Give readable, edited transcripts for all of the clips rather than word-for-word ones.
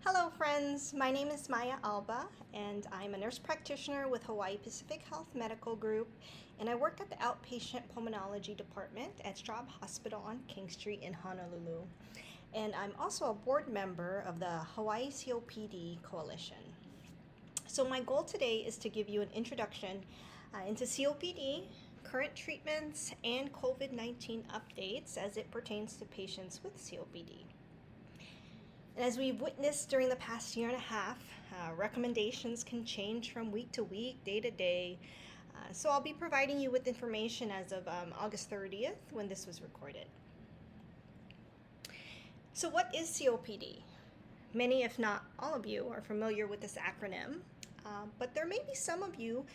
Hello friends, my name is Maya Alba and I'm a nurse practitioner with Hawaii Pacific Health Medical Group, and I work at the outpatient pulmonology department at Straub Hospital on King Street in Honolulu. And I'm also a board member of the Hawaii COPD Coalition. So my goal today is to give you an introduction into COPD, current treatments, and COVID-19 updates as it pertains to patients with COPD. And as we've witnessed during the past year and a half, recommendations can change from week to week, day to day. So I'll be providing you with information as of August 30th when this was recorded. So what is COPD? Many, if not all of you, are familiar with this acronym, but there may be some of you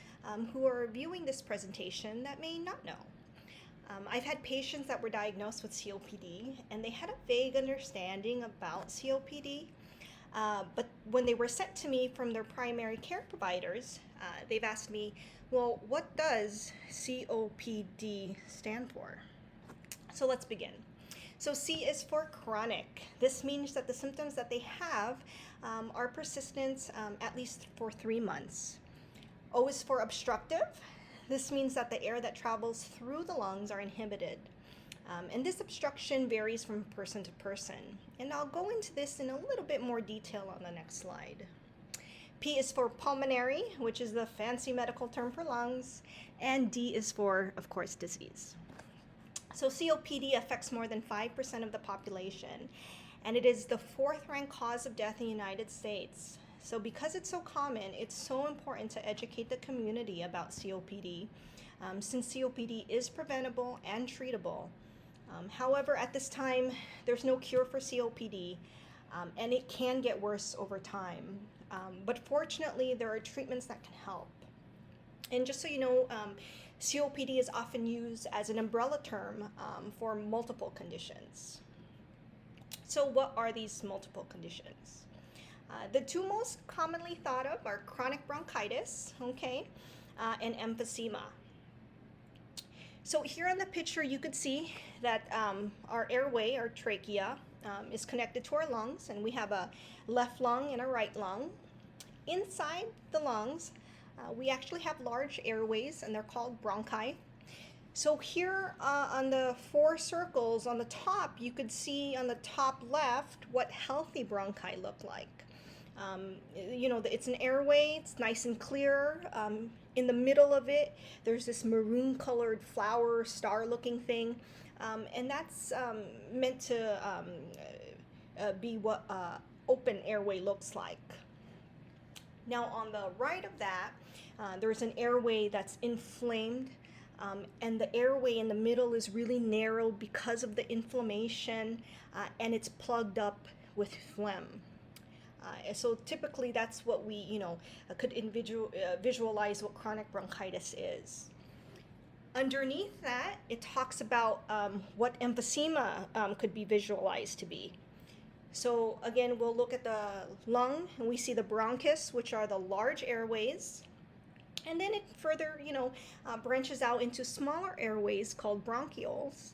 who are viewing this presentation that may not know. I've had patients that were diagnosed with COPD and they had a vague understanding about COPD, but when they were sent to me from their primary care providers, they've asked me, well, what does COPD stand for? So let's begin. So C is for chronic. This means that the symptoms that they have are persistent at least for 3 months. O is for obstructive. This means that the air that travels through the lungs are inhibited. And this obstruction varies from person to person. And I'll go into this in a little bit more detail on the next slide. P is for pulmonary, which is the fancy medical term for lungs. And D is for, of course, disease. So COPD affects more than 5% of the population. And it is the 4th ranked cause of death in the United States. So because it's so common, it's so important to educate the community about COPD, since COPD is preventable and treatable. However, at this time, there's no cure for COPD, and it can get worse over time. But fortunately, there are treatments that can help. And just so you know, COPD is often used as an umbrella term for multiple conditions. So what are these multiple conditions? The two most commonly thought of are chronic bronchitis, and emphysema. So here on the picture, you could see that our airway, our trachea, is connected to our lungs, and we have a left lung and a right lung. Inside the lungs, we actually have large airways, and they're called bronchi. So here on the 4 circles on the top, you could see on the top left what healthy bronchi look like. It's an airway, it's nice and clear. In the middle of it, there's this maroon colored flower star looking thing. And that's meant to be what open airway looks like. Now on the right of that, there's an airway that's inflamed. And the airway in the middle is really narrow because of the inflammation, and it's plugged up with phlegm. So typically that's what we, could visualize what chronic bronchitis is. Underneath that, it talks about what emphysema could be visualized to be. So again, we'll look at the lung, and we see the bronchus, which are the large airways. And then it further, branches out into smaller airways called bronchioles.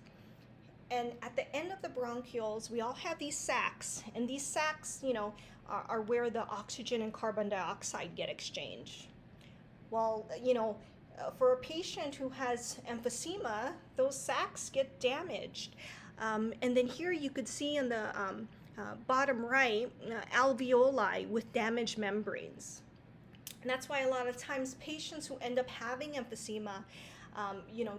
And at the end of the bronchioles, we all have these sacs, and these sacs, are where the oxygen and carbon dioxide get exchanged. Well, for a patient who has emphysema, those sacs get damaged. And then here you could see in the bottom right, alveoli with damaged membranes. And that's why a lot of times patients who end up having emphysema,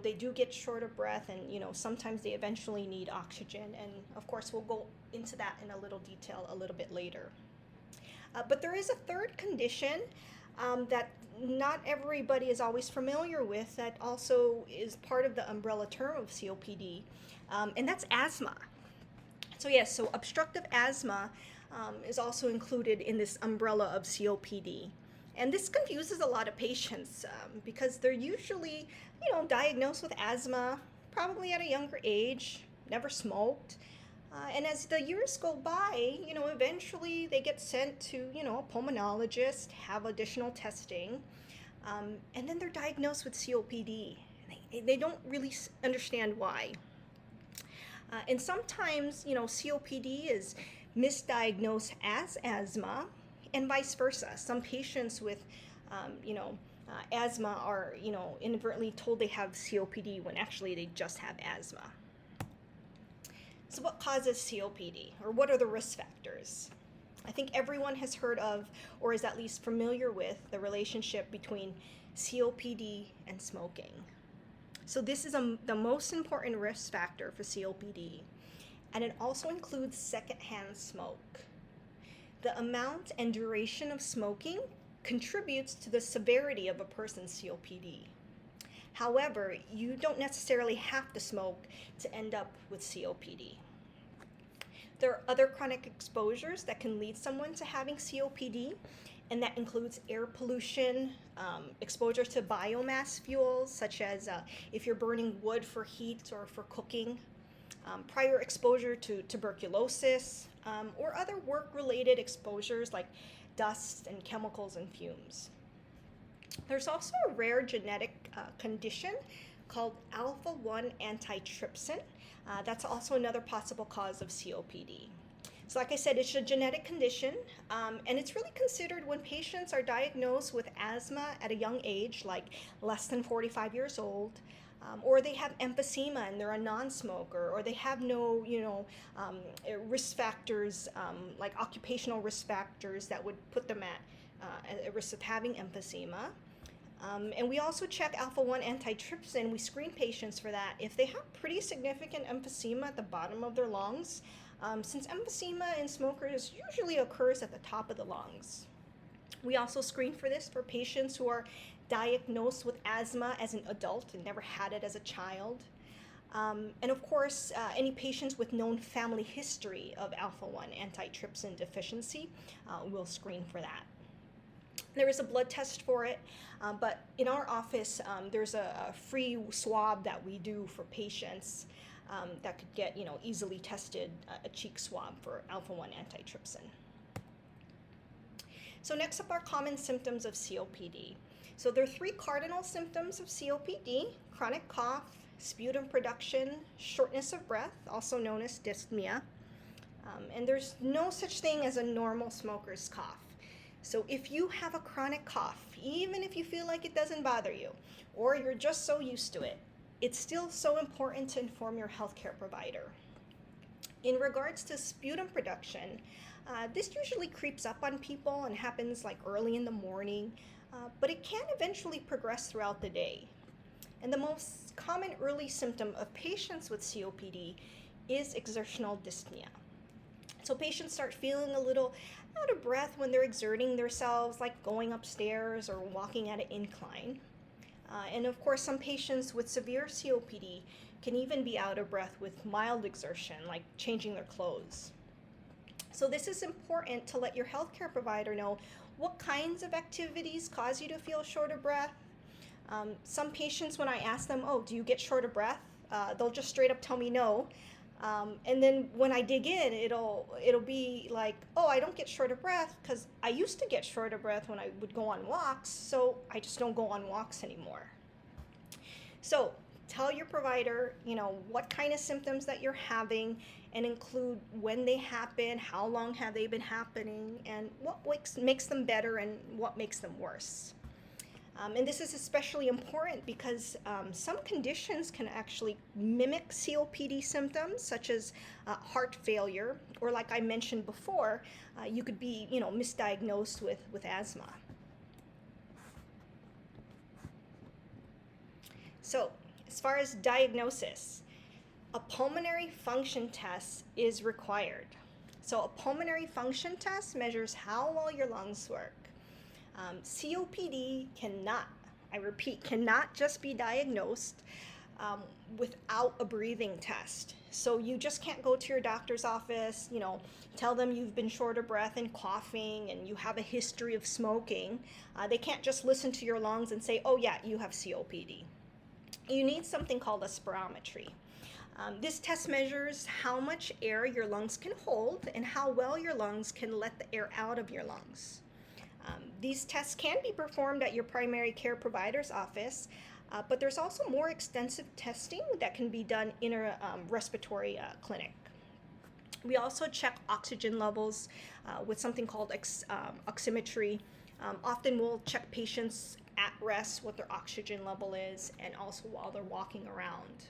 they do get short of breath, and sometimes they eventually need oxygen. And of course, we'll go into that in a little detail a little bit later. But there is a third condition that not everybody is always familiar with, that also is part of the umbrella term of COPD, and that's asthma. So yes, so obstructive asthma is also included in this umbrella of COPD. And this confuses a lot of patients because they're usually, diagnosed with asthma, probably at a younger age, never smoked. And as the years go by, eventually they get sent to, a pulmonologist, have additional testing, and then they're diagnosed with COPD. They don't really understand why. And sometimes, COPD is misdiagnosed as asthma, and vice versa. Some patients with, asthma are, inadvertently told they have COPD when actually they just have asthma. So what causes COPD, or what are the risk factors? I think everyone has heard of, or is at least familiar with, the relationship between COPD and smoking. So this is the most important risk factor for COPD, and it also includes secondhand smoke. The amount and duration of smoking contributes to the severity of a person's COPD. However, you don't necessarily have to smoke to end up with COPD. There are other chronic exposures that can lead someone to having COPD, and that includes air pollution, exposure to biomass fuels, such as if you're burning wood for heat or for cooking, prior exposure to tuberculosis, or other work-related exposures like dust and chemicals and fumes. There's also a rare genetic condition called alpha-1 antitrypsin. That's also another possible cause of COPD. So like I said, it's a genetic condition, and it's really considered when patients are diagnosed with asthma at a young age, like less than 45 years old, or they have emphysema and they're a non-smoker, or they have no, risk factors, like occupational risk factors that would put them at risk of having emphysema. And we also check alpha-1 antitrypsin. We screen patients for that if they have pretty significant emphysema at the bottom of their lungs, since emphysema in smokers usually occurs at the top of the lungs. We also screen for this for patients who are diagnosed with asthma as an adult and never had it as a child. And of course, any patients with known family history of alpha-1 antitrypsin deficiency, we'll screen for that. There is a blood test for it, but in our office, there's a free swab that we do for patients that could get, easily tested, a cheek swab for alpha-1 antitrypsin. So next up are common symptoms of COPD. So there are three cardinal symptoms of COPD: chronic cough, sputum production, shortness of breath, also known as dyspnea, and there's no such thing as a normal smoker's cough. So if you have a chronic cough, even if you feel like it doesn't bother you, or you're just so used to it, it's still so important to inform your healthcare provider. In regards to sputum production, this usually creeps up on people and happens like early in the morning, but it can eventually progress throughout the day. And the most common early symptom of patients with COPD is exertional dyspnea. So patients start feeling a little out of breath when they're exerting themselves, like going upstairs or walking at an incline. And of course, some patients with severe COPD can even be out of breath with mild exertion, like changing their clothes. So this is important to let your healthcare provider know what kinds of activities cause you to feel short of breath. Some patients, when I ask them, do you get short of breath? They'll just straight up tell me no. And then when I dig in, it'll be like, I don't get short of breath because I used to get short of breath when I would go on walks, so I just don't go on walks anymore. So tell your provider, what kind of symptoms that you're having, and include when they happen, how long have they been happening, and what makes them better and what makes them worse. And this is especially important because some conditions can actually mimic COPD symptoms, such as heart failure, or like I mentioned before, you could be, misdiagnosed with asthma. So, as far as diagnosis, a pulmonary function test is required. So, a pulmonary function test measures how well your lungs work. COPD cannot just be diagnosed without a breathing test. So you just can't go to your doctor's office, tell them you've been short of breath and coughing and you have a history of smoking. They can't just listen to your lungs and say, yeah, you have COPD. You need something called a spirometry. This test measures how much air your lungs can hold and how well your lungs can let the air out of your lungs. These tests can be performed at your primary care provider's office, but there's also more extensive testing that can be done in a respiratory clinic. We also check oxygen levels with something called oximetry. Often we'll check patients at rest what their oxygen level is, and also while they're walking around.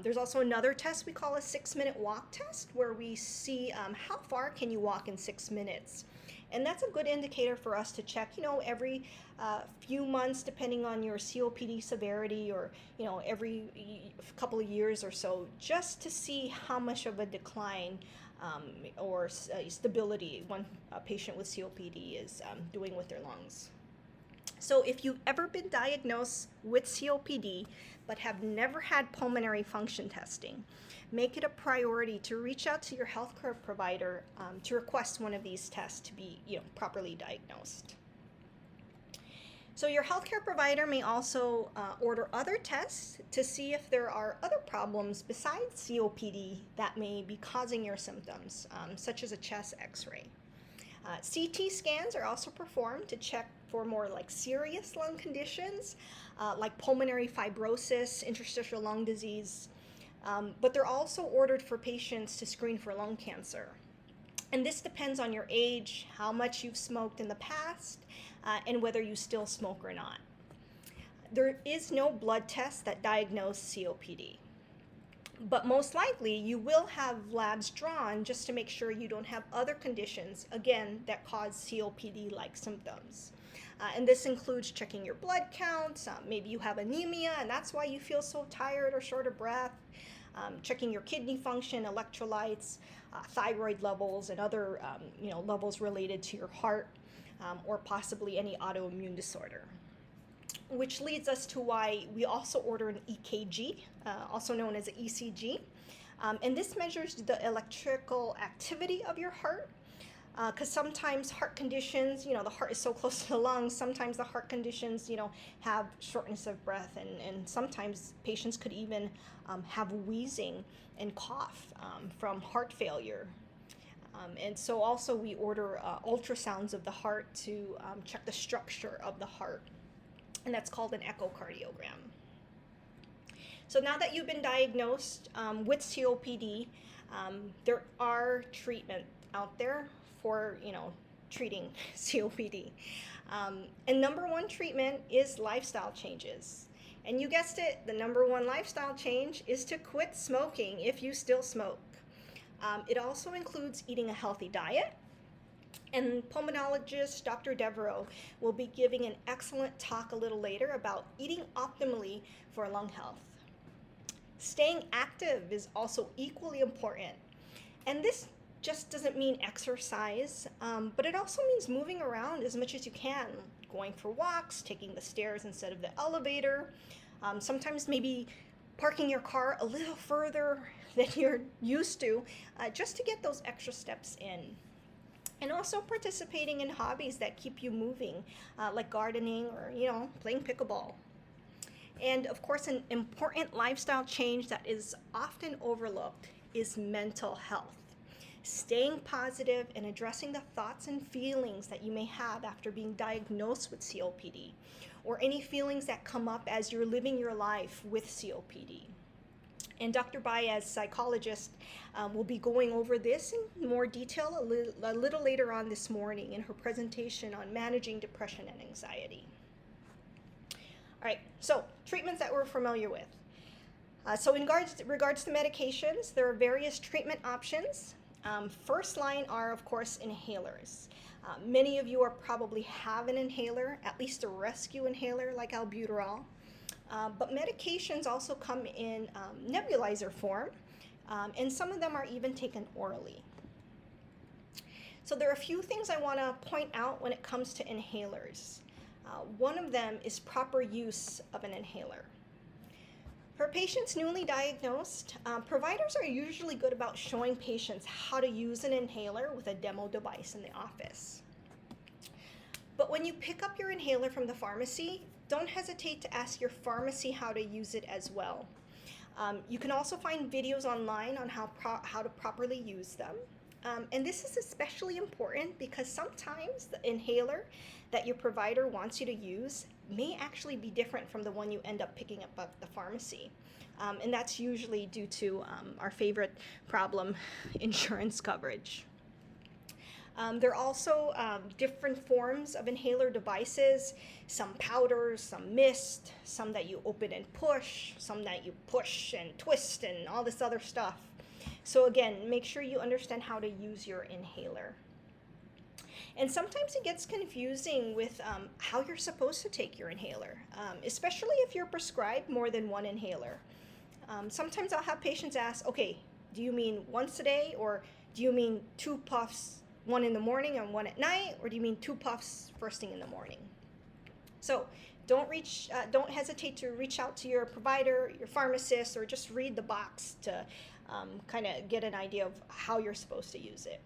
There's also another test we call a 6-minute walk test, where we see how far can you walk in 6 minutes. And that's a good indicator for us to check, every few months, depending on your COPD severity, or, every couple of years or so, just to see how much of a decline or stability one patient with COPD is doing with their lungs. So if you've ever been diagnosed with COPD but have never had pulmonary function testing, make it a priority to reach out to your healthcare provider to request one of these tests to be properly diagnosed. So your healthcare provider may also order other tests to see if there are other problems besides COPD that may be causing your symptoms, such as a chest x-ray. CT scans are also performed to check for more serious lung conditions, like pulmonary fibrosis, interstitial lung disease, but they're also ordered for patients to screen for lung cancer. And this depends on your age, how much you've smoked in the past, and whether you still smoke or not. There is no blood test that diagnose COPD. But most likely, you will have labs drawn just to make sure you don't have other conditions, again, that cause COPD-like symptoms. And this includes checking your blood counts. Maybe you have anemia, and that's why you feel so tired or short of breath. Checking your kidney function, electrolytes, thyroid levels, and other levels related to your heart, or possibly any autoimmune disorder. Which leads us to why we also order an EKG, also known as an ECG. And this measures the electrical activity of your heart, because sometimes heart conditions, the heart is so close to the lungs, sometimes the heart conditions, have shortness of breath, and sometimes patients could even have wheezing and cough from heart failure. And so also we order ultrasounds of the heart to check the structure of the heart. And that's called an echocardiogram. So now that you've been diagnosed with COPD, there are treatments out there for, treating COPD. And number one treatment is lifestyle changes. And you guessed it, the number one lifestyle change is to quit smoking if you still smoke. It also includes eating a healthy diet. And pulmonologist Dr. Devereaux will be giving an excellent talk a little later about eating optimally for lung health. Staying active is also equally important. And this just doesn't mean exercise, but it also means moving around as much as you can, going for walks, taking the stairs instead of the elevator, sometimes maybe parking your car a little further than you're used to, just to get those extra steps in. And also participating in hobbies that keep you moving, like gardening or, playing pickleball. And of course, an important lifestyle change that is often overlooked is mental health. Staying positive and addressing the thoughts and feelings that you may have after being diagnosed with COPD, or any feelings that come up as you're living your life with COPD. And Dr. Baez, psychologist, will be going over this in more detail a little later on this morning in her presentation on managing depression and anxiety. All right, so treatments that we're familiar with. So in regards to medications, there are various treatment options. First line are, of course, inhalers. Many of you probably have an inhaler, at least a rescue inhaler like albuterol. But medications also come in nebulizer form, and some of them are even taken orally. So there are a few things I want to point out when it comes to inhalers. One of them is proper use of an inhaler. For patients newly diagnosed, providers are usually good about showing patients how to use an inhaler with a demo device in the office. But when you pick up your inhaler from the pharmacy, don't hesitate to ask your pharmacy how to use it as well. You can also find videos online on how to properly use them. And this is especially important because sometimes the inhaler that your provider wants you to use may actually be different from the one you end up picking up at the pharmacy. And that's usually due to our favorite problem, insurance coverage. There are also different forms of inhaler devices, some powders, some mist, some that you open and push, some that you push and twist and all this other stuff. So again, make sure you understand how to use your inhaler. And sometimes it gets confusing with how you're supposed to take your inhaler, especially if you're prescribed more than one inhaler. Sometimes I'll have patients ask, okay, do you mean once a day, or do you mean 2 puffs, one in the morning and one at night, or do you mean 2 puffs first thing in the morning? So don't hesitate to reach out to your provider, your pharmacist, or just read the box to kind of get an idea of how you're supposed to use it.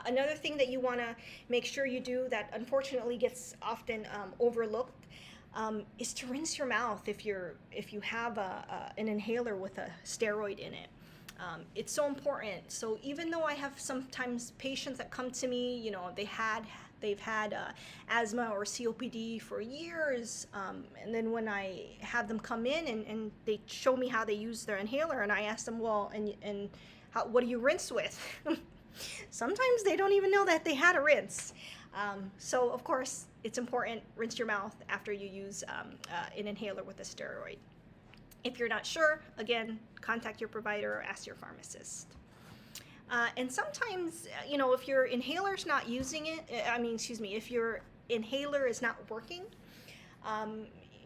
Another thing that you want to make sure you do that unfortunately gets often overlooked is to rinse your mouth if you have an inhaler with a steroid in it. It's so important. So even though I have sometimes patients that come to me, you know, they've had asthma or COPD for years, and then when I have them come in and they show me how they use their inhaler, and I ask them, well, and what do you rinse with? Sometimes they don't even know that they had a rinse. So of course, it's important, rinse your mouth after you use an inhaler with a steroid. If you're not sure, again, contact your provider or ask your pharmacist. And sometimes, you know, if your inhaler's not using it, if your inhaler is not working,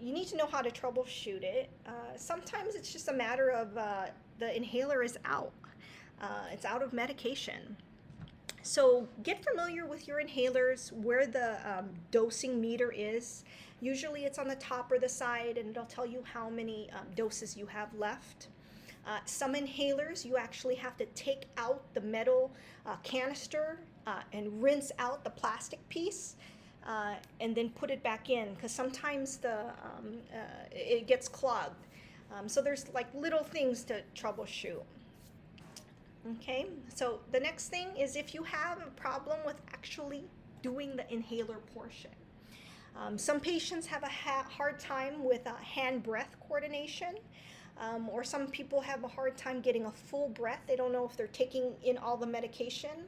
you need to know how to troubleshoot it. Sometimes it's just a matter of the inhaler is out. It's out of medication. So get familiar with your inhalers, where the dosing meter is. Usually it's on the top or the side, and it'll tell you how many doses you have left. Some inhalers, you actually have to take out the metal canister and rinse out the plastic piece and then put it back in, because sometimes it gets clogged. So there's like little things to troubleshoot. Okay, so the next thing is if you have a problem with actually doing the inhaler portion. Some patients have a hard time with hand-breath coordination, or some people have a hard time getting a full breath. They don't know if they're taking in all the medication,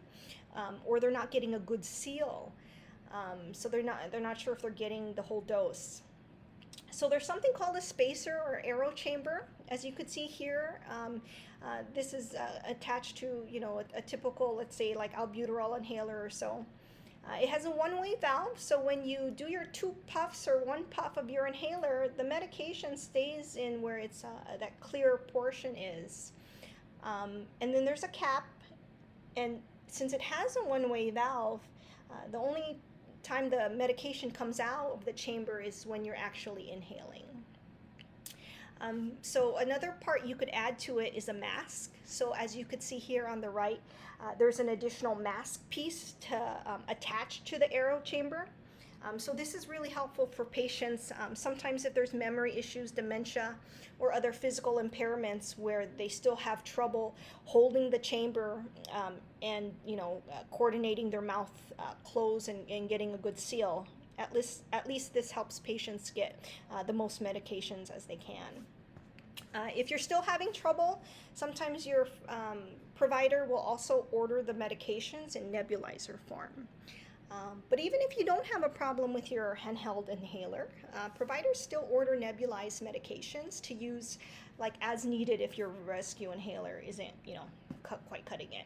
or they're not getting a good seal. So they're not sure if they're getting the whole dose. So there's something called a spacer or aero chamber, as you could see here. This is attached to, you know, a typical, let's say, like albuterol inhaler or so. It has a one-way valve, so when you do your 2 puffs or 1 puff of your inhaler, the medication stays in where it's that clear portion is. And then there's a cap, and since it has a one-way valve, the only time the medication comes out of the chamber is when you're actually inhaling. So another part you could add to it is a mask. So as you could see here on the right, there's an additional mask piece to attach to the aero chamber. So this is really helpful for patients, sometimes if there's memory issues, dementia, or other physical impairments where they still have trouble holding the chamber and coordinating their mouth closed and getting a good seal. At least this helps patients get the most medications as they can. If you're still having trouble, sometimes your provider will also order the medications in nebulizer form. But even if you don't have a problem with your handheld inhaler, providers still order nebulized medications to use like as needed if your rescue inhaler isn't, quite cutting it.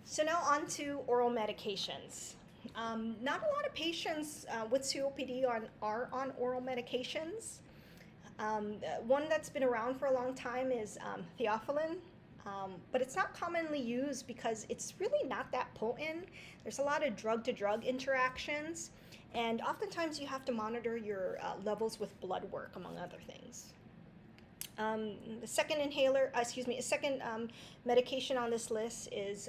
So now on to oral medications. Not a lot of patients with COPD are on oral medications. One that's been around for a long time is theophylline, but it's not commonly used because it's really not that potent. There's a lot of drug-to-drug interactions, and oftentimes you have to monitor your levels with blood work, among other things. The second medication on this list is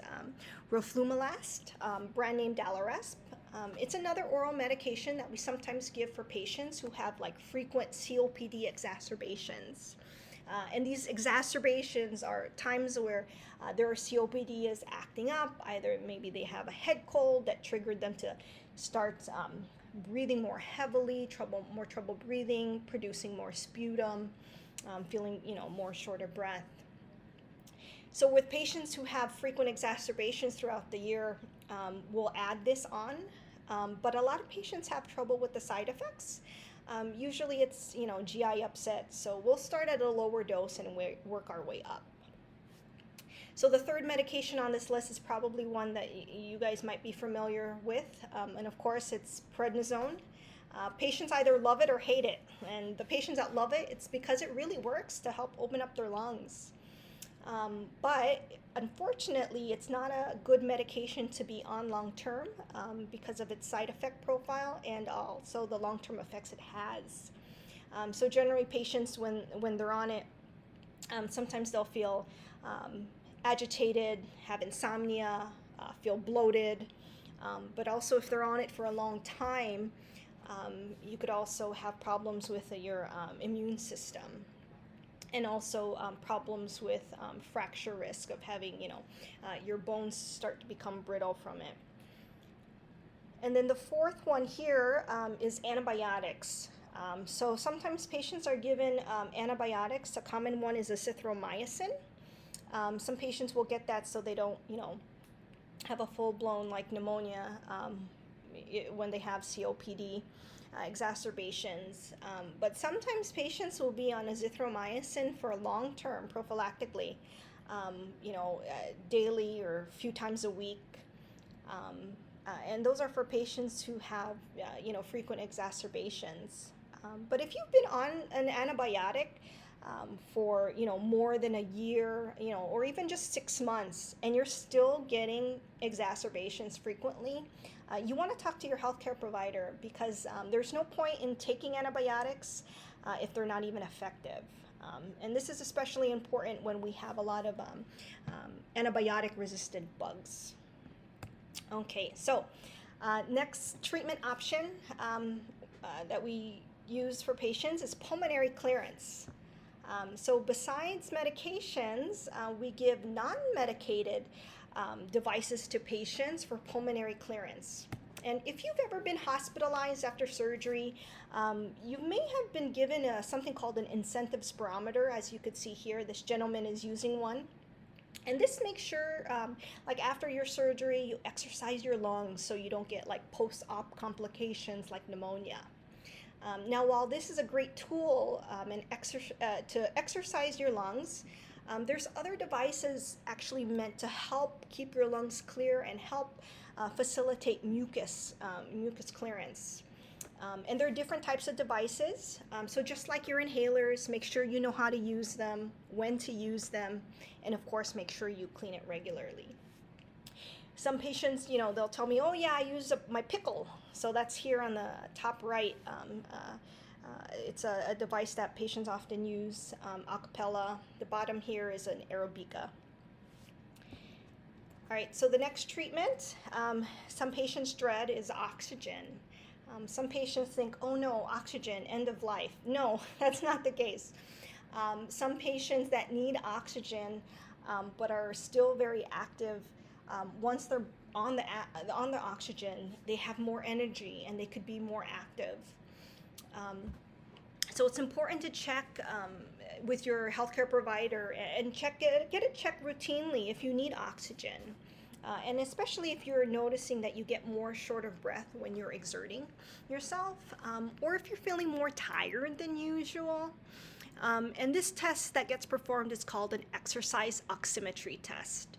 roflumilast, brand name Dalaresp. It's another oral medication that we sometimes give for patients who have like frequent COPD exacerbations. And these exacerbations are times where their COPD is acting up. Either maybe they have a head cold that triggered them to start breathing more heavily, more trouble breathing, producing more sputum, feeling more short of breath. So with patients who have frequent exacerbations throughout the year, we'll add this on. But a lot of patients have trouble with the side effects. Usually it's GI upset, so we'll start at a lower dose and work our way up. So the third medication on this list is probably one that you guys might be familiar with, and of course it's prednisone. Patients either love it or hate it, and the patients that love it, it's because it really works to help open up their lungs. But unfortunately, it's not a good medication to be on long-term because of its side effect profile and also the long-term effects it has. So generally patients, when they're on it, sometimes they'll feel agitated, have insomnia, feel bloated, but also if they're on it for a long time, you could also have problems with your immune system. And also problems with fracture risk of having, your bones start to become brittle from it. And then the fourth one here is antibiotics. So sometimes patients are given antibiotics. A common one is azithromycin. Some patients will get that so they don't, have a full-blown pneumonia when they have COPD. Exacerbations, but sometimes patients will be on azithromycin for long term prophylactically, daily or a few times a week, and those are for patients who have frequent exacerbations. But if you've been on an antibiotic for more than a year, or even just 6 months, and you're still getting exacerbations frequently, you want to talk to your healthcare provider because there's no point in taking antibiotics if they're not even effective. And this is especially important when we have a lot of antibiotic-resistant bugs. Okay, so next treatment option that we use for patients is pulmonary clearance. So besides medications, we give non-medicated devices to patients for pulmonary clearance. And if you've ever been hospitalized after surgery, you may have been given something called an incentive spirometer. As you could see here, this gentleman is using one. And this makes sure, after your surgery, you exercise your lungs so you don't get post-op complications like pneumonia. Now, while this is a great tool to exercise your lungs, there's other devices actually meant to help keep your lungs clear and help facilitate mucus clearance. And there are different types of devices. So just like your inhalers, make sure you know how to use them, when to use them, and of course make sure you clean it regularly. Some patients, they'll tell me, oh yeah, I use my pickle. So that's here on the top right. It's a device that patients often use a cappella. The bottom here is an aerobica. All right, so the next treatment, some patients dread is oxygen. Some patients think, oh no, oxygen, end of life. No, that's not the case. Some patients that need oxygen but are still very active, once they're on the oxygen, they have more energy and they could be more active. So it's important to check with your healthcare provider and get it checked routinely if you need oxygen. And especially if you're noticing that you get more short of breath when you're exerting yourself, or if you're feeling more tired than usual. And this test that gets performed is called an exercise oximetry test.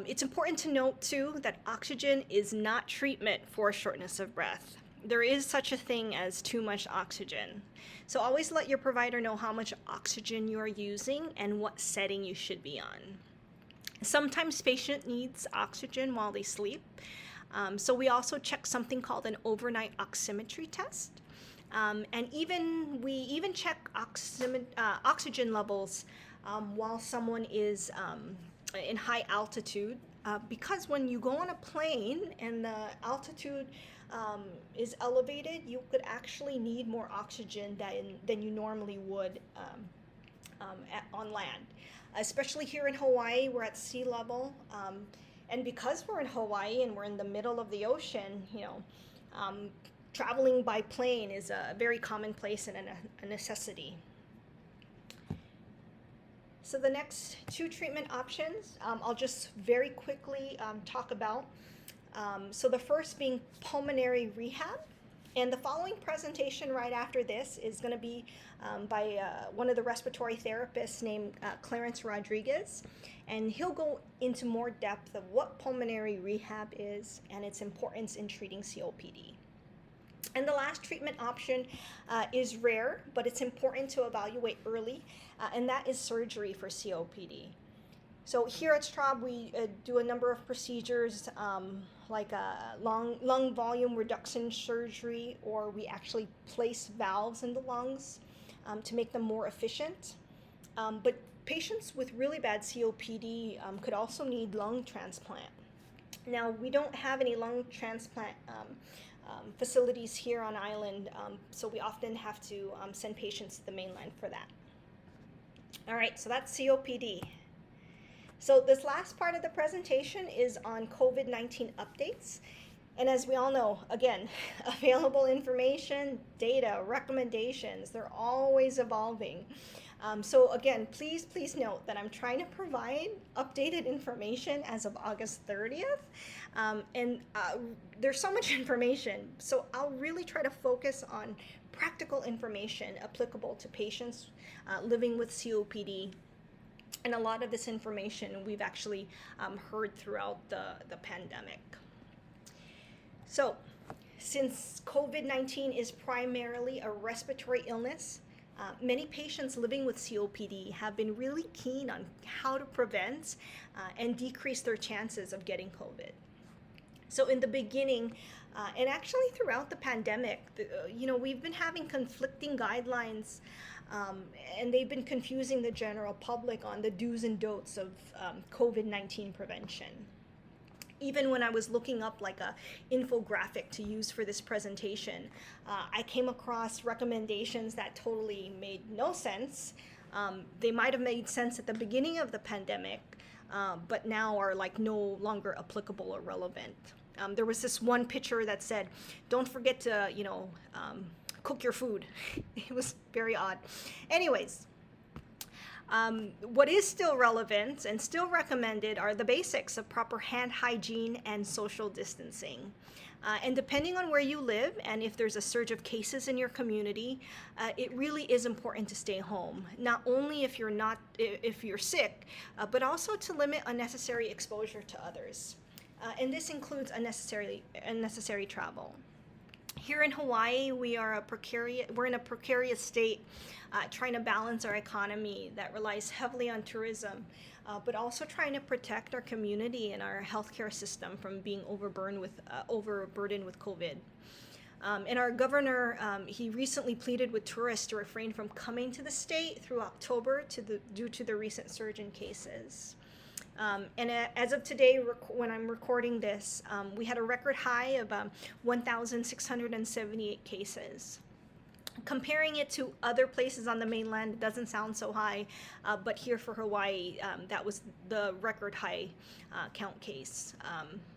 It's important to note, too, that oxygen is not treatment for shortness of breath. There is such a thing as too much oxygen. So always let your provider know how much oxygen you are using and what setting you should be on. Sometimes patient needs oxygen while they sleep. So we also check something called an overnight oximetry test. And we even check oxygen levels while someone is in high altitude, because when you go on a plane and the altitude is elevated, you could actually need more oxygen than you normally would on land. Especially here in Hawaii, we're at sea level. And because we're in Hawaii and we're in the middle of the ocean, traveling by plane is a very commonplace and a necessity. So the next two treatment options, I'll just very quickly talk about. So the first being pulmonary rehab. And the following presentation right after this is going to be by one of the respiratory therapists named Clarence Rodriguez. And he'll go into more depth of what pulmonary rehab is and its importance in treating COPD. And the last treatment option is rare, but it's important to evaluate early, and that is surgery for COPD. So here at Straub, we do a number of procedures like a lung volume reduction surgery, or we actually place valves in the lungs to make them more efficient. But patients with really bad COPD could also need lung transplant. Now, we don't have any lung transplant facilities here on island, so we often have to send patients to the mainland for that. All right, so that's COPD. So this last part of the presentation is on COVID-19 updates. And as we all know, again, available information, data, recommendations, they're always evolving. So again, please note that I'm trying to provide updated information as of August 30th. There's so much information, so I'll really try to focus on practical information applicable to patients living with COPD. And a lot of this information we've actually heard throughout the pandemic. So, since COVID-19 is primarily a respiratory illness, many patients living with COPD have been really keen on how to prevent and decrease their chances of getting COVID. So in the beginning, and actually throughout the pandemic, we've been having conflicting guidelines, and they've been confusing the general public on the do's and don'ts of COVID-19 prevention. Even when I was looking up like a infographic to use for this presentation, I came across recommendations that totally made no sense. They might have made sense at the beginning of the pandemic, but now are like no longer applicable or relevant. There was this one picture that said, "Don't forget to, cook your food." It was very odd. Anyways. What is still relevant and still recommended are the basics of proper hand hygiene and social distancing. And depending on where you live and if there's a surge of cases in your community, it really is important to stay home. Not only if you're sick, but also to limit unnecessary exposure to others. And this includes unnecessary travel. Here in Hawaii, we're in a precarious state, trying to balance our economy that relies heavily on tourism, but also trying to protect our community and our healthcare system from being overburdened with COVID. And our governor, he recently pleaded with tourists to refrain from coming to the state through October due to the recent surge in cases. And as of today, when I'm recording this, we had a record high of 1,678 cases. Comparing it to other places on the mainland, it doesn't sound so high, but here for Hawaii, that was the record high count case.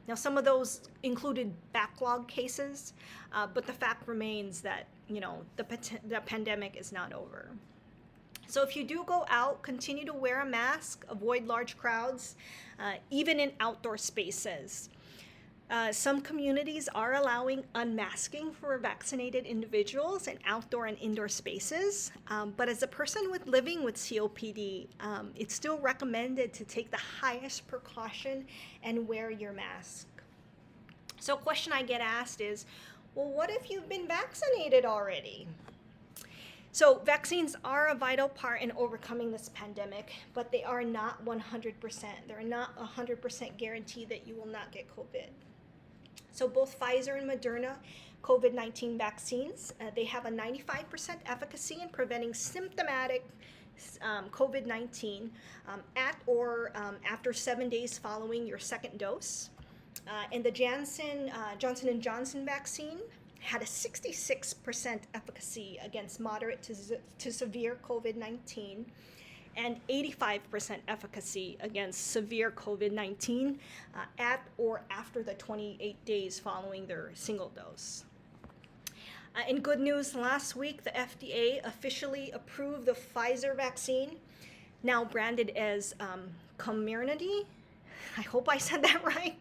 Now, some of those included backlog cases, but the fact remains that, the pandemic is not over. So if you do go out, continue to wear a mask, avoid large crowds, even in outdoor spaces. Some communities are allowing unmasking for vaccinated individuals in outdoor and indoor spaces, but as a person living with COPD, it's still recommended to take the highest precaution and wear your mask. So a question I get asked is, well, what if you've been vaccinated already? So vaccines are a vital part in overcoming this pandemic, but they are not 100%. They're not 100% guarantee that you will not get COVID. So both Pfizer and Moderna COVID-19 vaccines, they have a 95% efficacy in preventing symptomatic COVID-19 at or after 7 days following your second dose. And the Johnson & Johnson vaccine had a 66% efficacy against moderate to severe COVID-19. and 85% efficacy against severe COVID-19 at or after the 28 days following their single dose. In good news, last week the FDA officially approved the Pfizer vaccine, now branded as Comirnaty. I hope I said that right.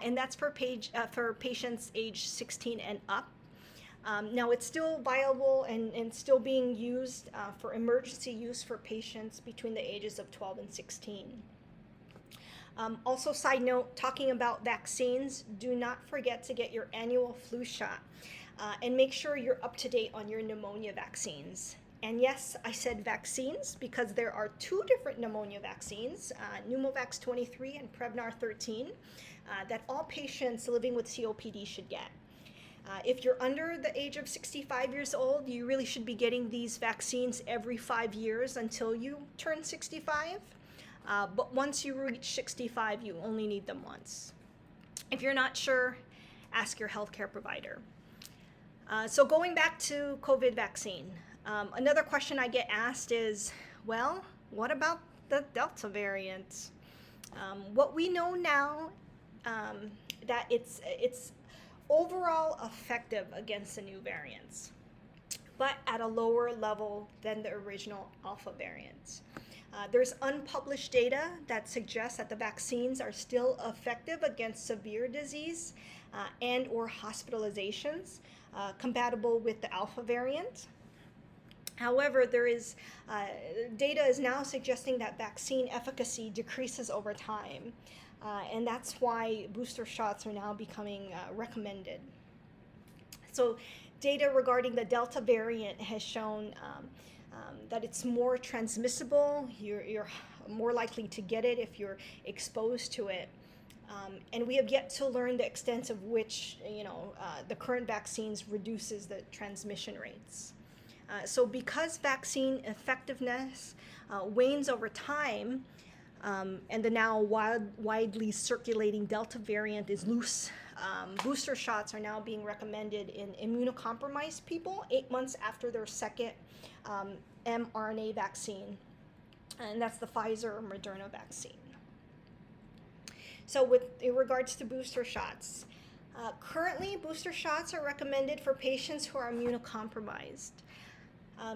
And that's for patients age 16 and up. Now it's still viable and still being used for emergency use for patients between the ages of 12 and 16. Also, side note, talking about vaccines, do not forget to get your annual flu shot and make sure you're up to date on your pneumonia vaccines. And yes, I said vaccines because there are two different pneumonia vaccines, Pneumovax 23 and Prevnar 13, that all patients living with COPD should get. If you're under the age of 65 years old, you really should be getting these vaccines every 5 years until you turn 65. But once you reach 65, you only need them once. If you're not sure, ask your healthcare provider. So going back to COVID vaccine, another question I get asked is, well, what about the Delta variant? What we know now, that it's overall effective against the new variants, but at a lower level than the original Alpha variant. There's unpublished data that suggests that the vaccines are still effective against severe disease and or hospitalizations, compatible with the Alpha variant. However, there is data is now suggesting that vaccine efficacy decreases over time, and that's why booster shots are now becoming recommended. So, data regarding the Delta variant has shown that it's more transmissible. You're more likely to get it if you're exposed to it. And we have yet to learn the extent of which, the current vaccines reduces the transmission rates. So because vaccine effectiveness wanes over time, and the now widely circulating Delta variant is loose, booster shots are now being recommended in immunocompromised people 8 months after their second mRNA vaccine, and that's the Pfizer or Moderna vaccine. So in regards to booster shots, currently booster shots are recommended for patients who are immunocompromised.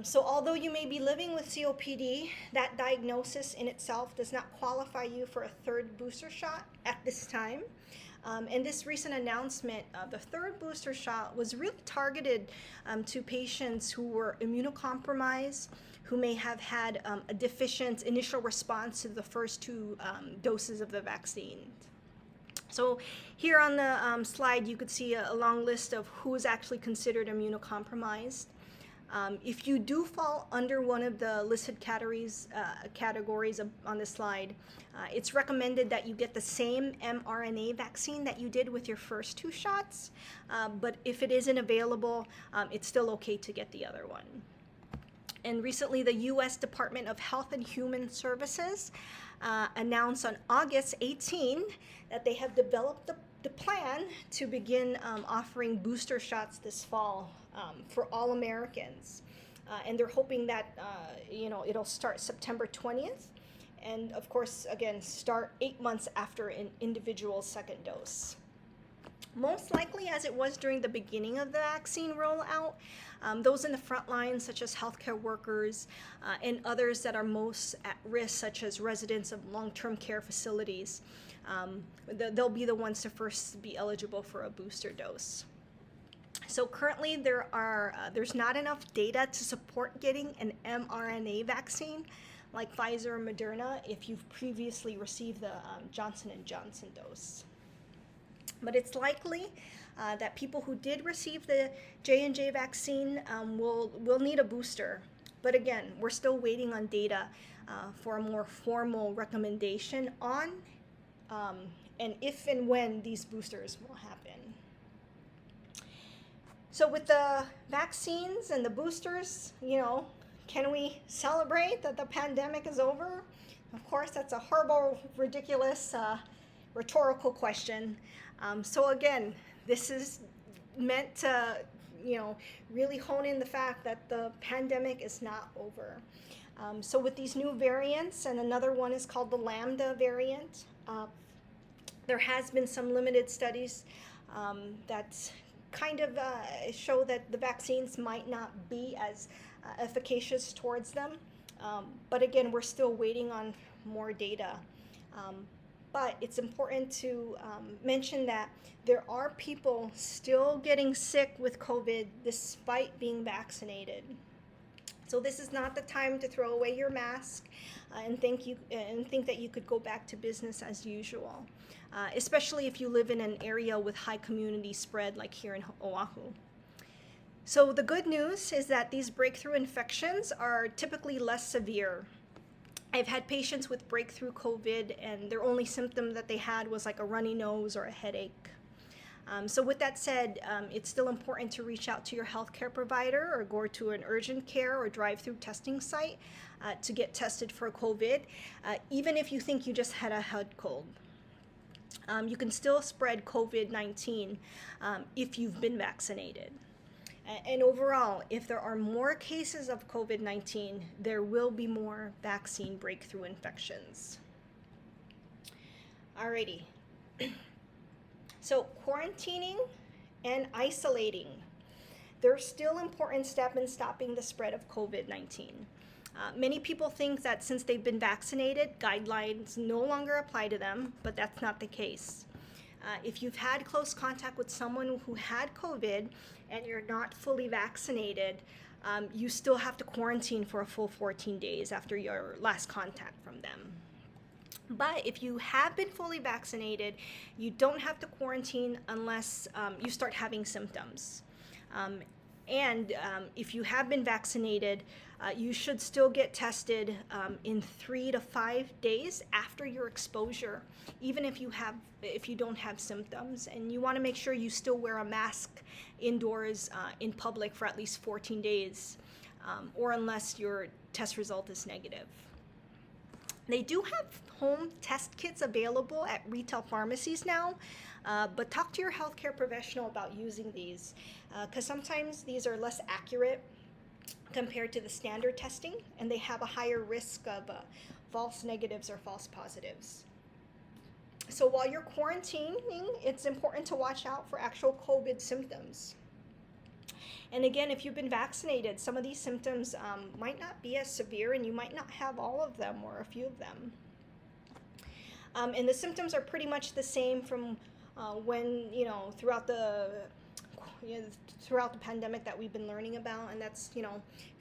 So although you may be living with COPD, that diagnosis in itself does not qualify you for a third booster shot at this time. And this recent announcement of the third booster shot was really targeted to patients who were immunocompromised, who may have had a deficient initial response to the first two doses of the vaccine. So here on the slide, you could see a long list of who is actually considered immunocompromised. If you do fall under one of the listed categories on the slide, it's recommended that you get the same mRNA vaccine that you did with your first two shots, but if it isn't available, it's still okay to get the other one. And recently, the U.S. Department of Health and Human Services announced on August 18 that they have developed the plan to begin offering booster shots this fall for all Americans. And they're hoping that, it'll start September 20th. And of course, again, start 8 months after an individual's second dose. Most likely, as it was during the beginning of the vaccine rollout, those in the front lines, such as healthcare workers and others that are most at risk, such as residents of long-term care facilities, they'll be the ones to first be eligible for a booster dose. So currently, there's not enough data to support getting an mRNA vaccine like Pfizer or Moderna if you've previously received the Johnson & Johnson dose. But it's likely that people who did receive the J&J vaccine will need a booster. But again, we're still waiting on data for a more formal recommendation on and if and when these boosters will happen. So with the vaccines and the boosters, can we celebrate that the pandemic is over? Of course, that's a horrible, ridiculous, rhetorical question. So again, this is meant to, really hone in the fact that the pandemic is not over. So with these new variants, and another one is called the Lambda variant, there has been some limited studies that kind of show that the vaccines might not be as efficacious towards them. But again, we're still waiting on more data. But it's important to mention that there are people still getting sick with COVID despite being vaccinated. So this is not the time to throw away your mask and think that you could go back to business as usual, especially if you live in an area with high community spread like here in Oahu. So the good news is that these breakthrough infections are typically less severe. I've had patients with breakthrough COVID and their only symptom that they had was like a runny nose or a headache. So with that said, it's still important to reach out to your healthcare provider or go to an urgent care or drive-through testing site to get tested for COVID, even if you think you just had a head cold. You can still spread COVID-19 if you've been vaccinated. And overall, if there are more cases of COVID-19, there will be more vaccine breakthrough infections. Alrighty. So quarantining and isolating, they're still important steps in stopping the spread of COVID-19. Many people think that since they've been vaccinated, guidelines no longer apply to them, but that's not the case. If you've had close contact with someone who had COVID and you're not fully vaccinated, you still have to quarantine for a full 14 days after your last contact from them. But if you have been fully vaccinated, you don't have to quarantine unless you start having symptoms. And if you have been vaccinated, you should still get tested in 3 to 5 days after your exposure, even if you don't have symptoms. And you want to make sure you still wear a mask indoors in public for at least 14 days, or unless your test result is negative. They do have home test kits available at retail pharmacies now, but talk to your healthcare professional about using these, because sometimes these are less accurate compared to the standard testing, and they have a higher risk of false negatives or false positives. So while you're quarantining, it's important to watch out for actual COVID symptoms. And again, if you've been vaccinated, some of these symptoms might not be as severe, and you might not have all of them or a few of them. And the symptoms are pretty much the same from when, throughout the pandemic that we've been learning about, and that's,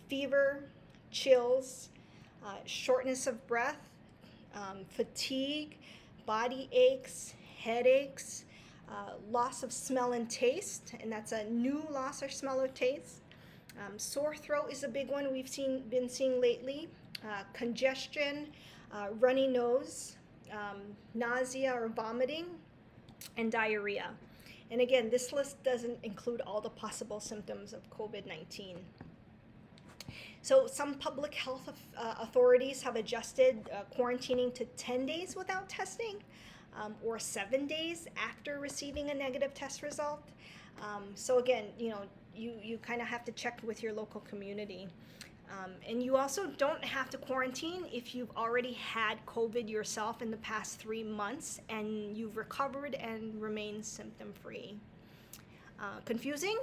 fever, chills, shortness of breath, fatigue, body aches, headaches, loss of smell and taste, and that's a new loss or smell or taste. Sore throat is a big one we've been seeing lately. Congestion, runny nose, nausea or vomiting, and diarrhea. And again, this list doesn't include all the possible symptoms of COVID-19. So some public health authorities have adjusted quarantining to 10 days without testing, or 7 days after receiving a negative test result. So again, you kind of have to check with your local community. And you also don't have to quarantine if you've already had COVID yourself in the past 3 months and you've recovered and remained symptom-free. Confusing?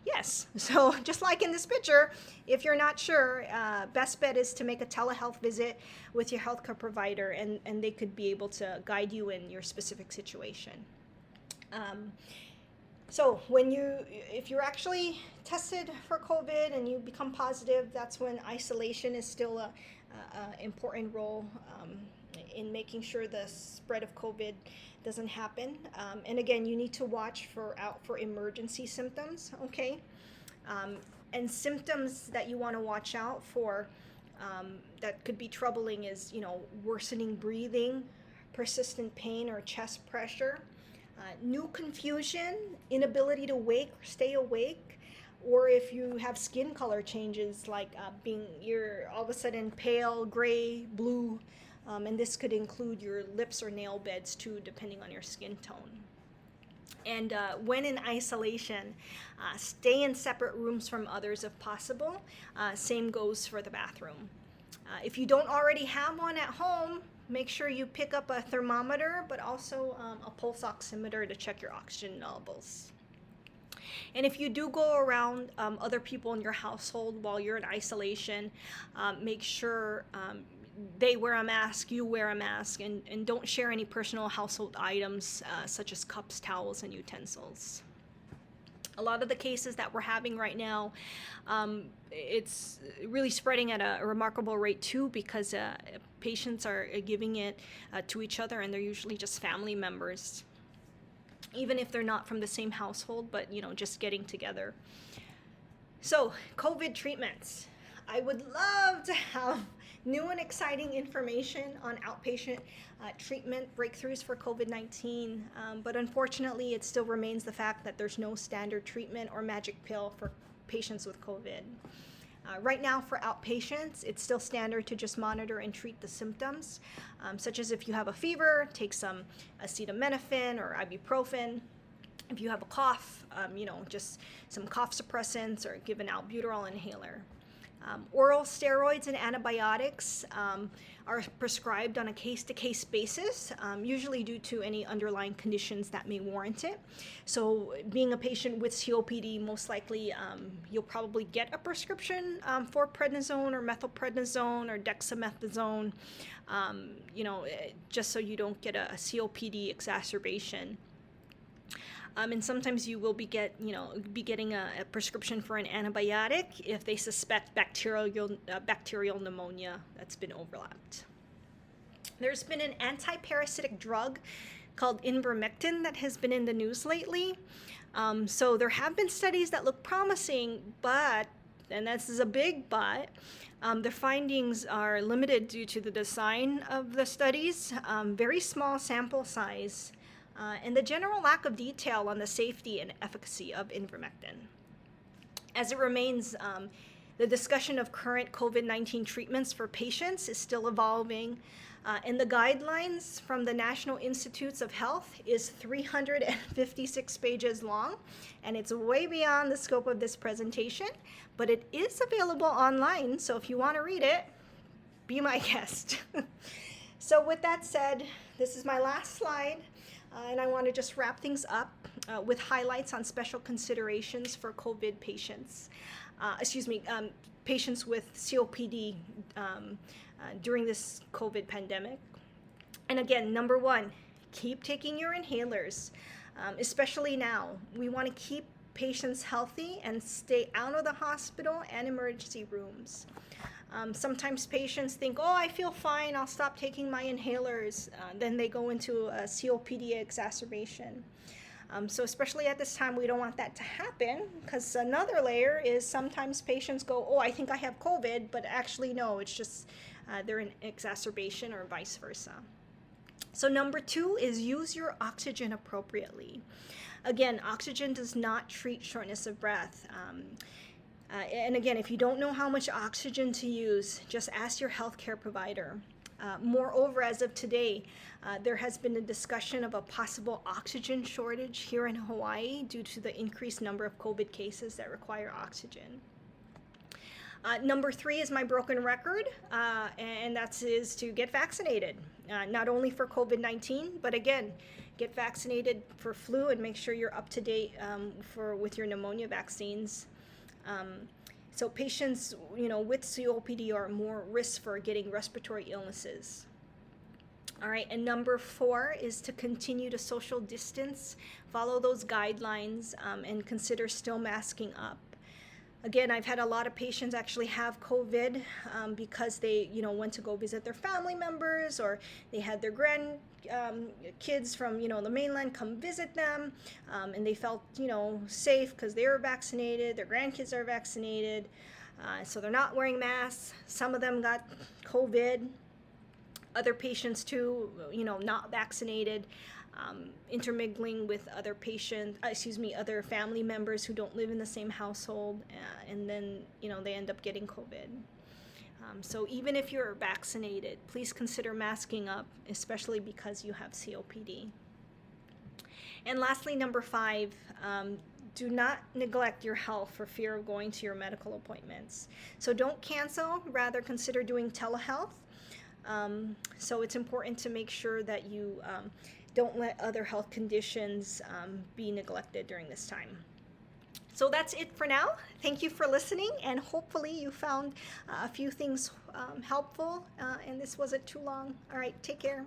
Yes. So just like in this picture, if you're not sure, best bet is to make a telehealth visit with your healthcare provider, and they could be able to guide you in your specific situation. So if you're actually tested for COVID and you become positive, that's when isolation is still a important role in making sure the spread of COVID doesn't happen. And again, you need to watch out for emergency symptoms, okay? And symptoms that you want to watch out for that could be troubling is, worsening breathing, persistent pain or chest pressure, new confusion, inability to wake or stay awake, or if you have skin color changes like you're all of a sudden pale, gray, blue, and this could include your lips or nail beds too, depending on your skin tone. And when in isolation, stay in separate rooms from others if possible. Same goes for the bathroom. If you don't already have one at home, make sure you pick up a thermometer, but also a pulse oximeter to check your oxygen levels. And if you do go around other people in your household while you're in isolation, make sure they wear a mask, you wear a mask, and don't share any personal household items such as cups, towels, and utensils. A lot of the cases that we're having right now, it's really spreading at a remarkable rate too, because patients are giving it to each other, and they're usually just family members, even if they're not from the same household, but just getting together. So, COVID treatments. I would love to have new and exciting information on outpatient treatment breakthroughs for COVID-19, but unfortunately it still remains the fact that there's no standard treatment or magic pill for patients with COVID. Right now for outpatients, it's still standard to just monitor and treat the symptoms, such as if you have a fever, take some acetaminophen or ibuprofen. If you have a cough, just some cough suppressants, or give an albuterol inhaler. Oral steroids and antibiotics are prescribed on a case-to-case basis, usually due to any underlying conditions that may warrant it. So being a patient with COPD, most likely you'll probably get a prescription for prednisone or methylprednisone or dexamethasone, just so you don't get a COPD exacerbation. And sometimes you will be getting a prescription for an antibiotic if they suspect bacterial pneumonia that's been overlapped. There's been an anti-parasitic drug called ivermectin that has been in the news lately. So there have been studies that look promising, but, and this is a big but, the findings are limited due to the design of the studies, very small sample size, and the general lack of detail on the safety and efficacy of ivermectin. As it remains, the discussion of current COVID-19 treatments for patients is still evolving, and the guidelines from the National Institutes of Health is 356 pages long, and it's way beyond the scope of this presentation, but it is available online, so if you want to read it, be my guest. So with that said, this is my last slide. And I want to just wrap things up with highlights on special considerations for COVID patients. Patients with COPD during this COVID pandemic. And again, number one, keep taking your inhalers, especially now. We want to keep patients healthy and stay out of the hospital and emergency rooms. Sometimes patients think, oh, I feel fine, I'll stop taking my inhalers. Then they go into a COPD exacerbation. So especially at this time, we don't want that to happen, because another layer is sometimes patients go, oh, I think I have COVID, but actually no, it's just they're in exacerbation or vice versa. So number two is use your oxygen appropriately. Again, oxygen does not treat shortness of breath. And again, if you don't know how much oxygen to use, just ask your healthcare provider. Moreover, as of today, there has been a discussion of a possible oxygen shortage here in Hawaii due to the increased number of COVID cases that require oxygen. Number three is my broken record, and that is to get vaccinated, not only for COVID-19, but again, get vaccinated for flu and make sure you're up to date with your pneumonia vaccines. So patients, with COPD are more risk for getting respiratory illnesses. All right, and number four is to continue to social distance, follow those guidelines, and consider still masking up. Again, I've had a lot of patients actually have COVID because they, went to go visit their family members, or they had their kids from, the mainland come visit them, and they felt, safe because they were vaccinated, their grandkids are vaccinated, so they're not wearing masks. Some of them got COVID. Other patients too, not vaccinated, intermingling with other other family members who don't live in the same household, and then, they end up getting COVID. So even if you're vaccinated, please consider masking up, especially because you have COPD. And lastly, number five, do not neglect your health for fear of going to your medical appointments. So don't cancel, rather consider doing telehealth. So it's important to make sure that you don't let other health conditions be neglected during this time. So that's it for now. Thank you for listening, and hopefully you found a few things helpful, and this wasn't too long. All right, take care.